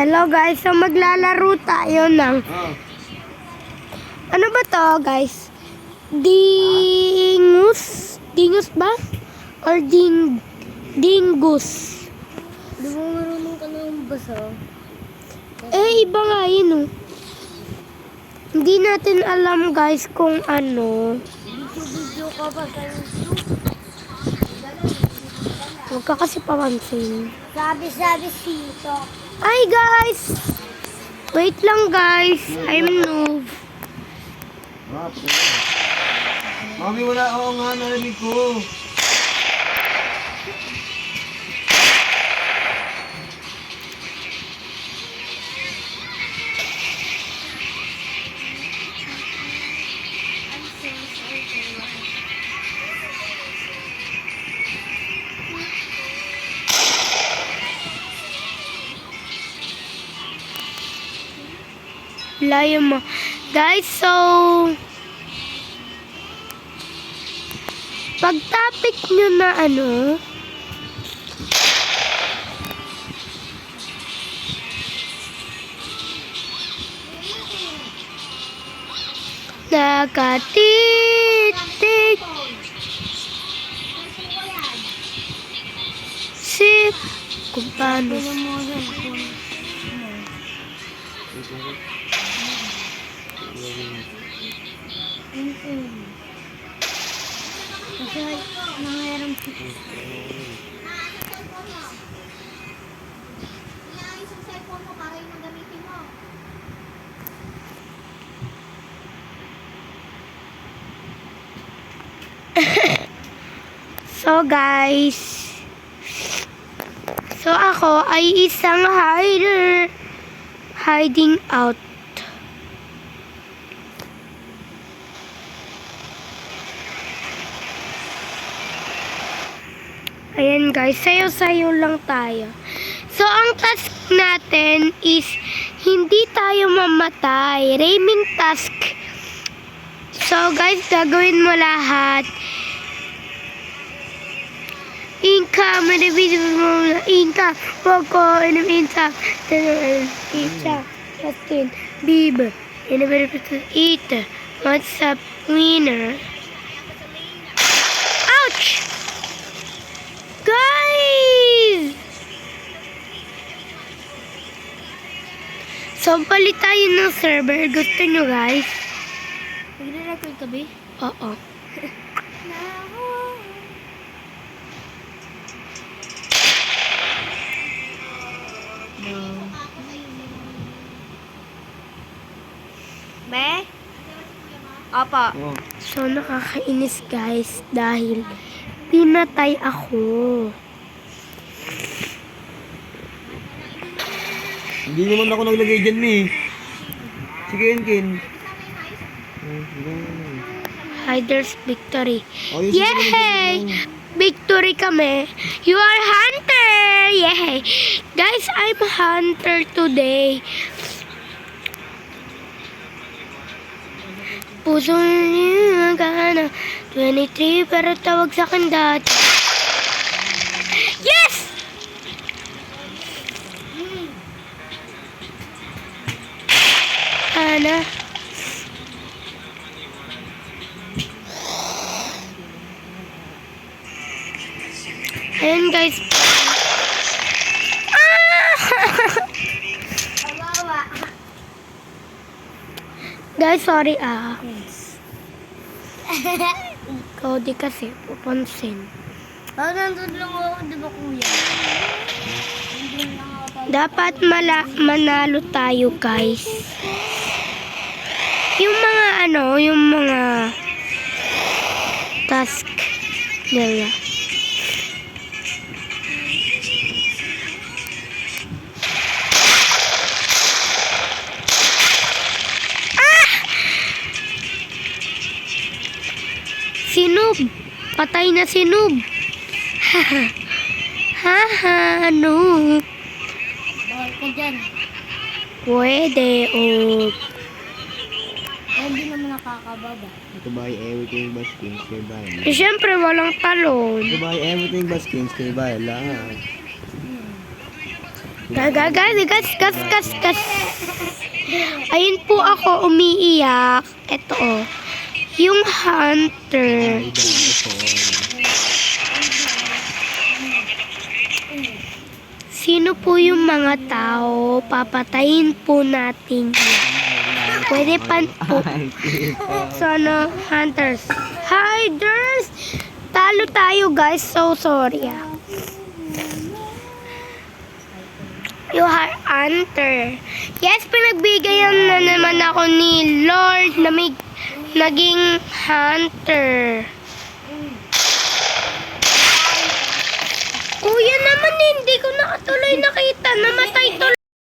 Hello guys, so maglalaro tayo ng ano ba to guys? Dingus? Dingus ba? Or dingus? Di mo marunong ka ng basa? Iba nga yun oh. Hindi natin alam guys kung ano. Video ka pa sa YouTube. Huwag ka kasi pamansin. Sabi sito. Ay guys! Wait lang guys, I'm noob. Mami, wala. Oo nga, narinig ko. Layo mo. Guys, so pag topic nyo na ano, nakatitik sip kung paano. Kasi nangyayarang So guys, so ako ay isang hiding out. Ayan guys, sayo-sayo lang tayo. So ang task natin is hindi tayo mamatay. Raiming task. So guys, gagawin mo lahat. Inka, manabidin mo na Inka, Poco, Inka, Inka, Justin, Bieber, Eat, What's up, winner? Ouch! Guys! So, palit tayo ng server. Gusto nyo guys? Nagre-record ka ba? Oo. Be? Apa. Oh. So, nakakainis guys dahil pinatay ako. Hindi naman ako naglagay dyan, Mi. Sige, Enkin. Hiders victory. Ayos, Yay! Victory kami. You are hunter! Yay! Guys, I'm hunter today. Puso niya gana 23 pero tawag sa akin dati. Yes! Ana. Ayan guys. Guys, sorry Ikaw di kasi pupansin. Nandun lang ako, di ba kuya? Nandun lang ako. Dapat manalo tayo guys. Yung mga yung mga task nila. Si Noob. Patay na si Noob. Haha, Noob. Bawal ka dyan. Pwede, Hindi naman nakakababa. To buy everything but skins kay Bayan. Siyempre, walang talon. To buy everything but skins kay Bayan lang. Gas. Ayun po ako umiiyak. Ito oh. Yung hunter. Sino po yung mga tao? Papatayin po natin. Pwede pa po. Sana hunters. Hiders! Talo tayo guys. So sorry ah. You are hunter. Yes, pinagbigayan na naman ako ni Lord na may naging hunter. Kuya naman, hindi ko nakatuloy nakita. Namatay tuloy.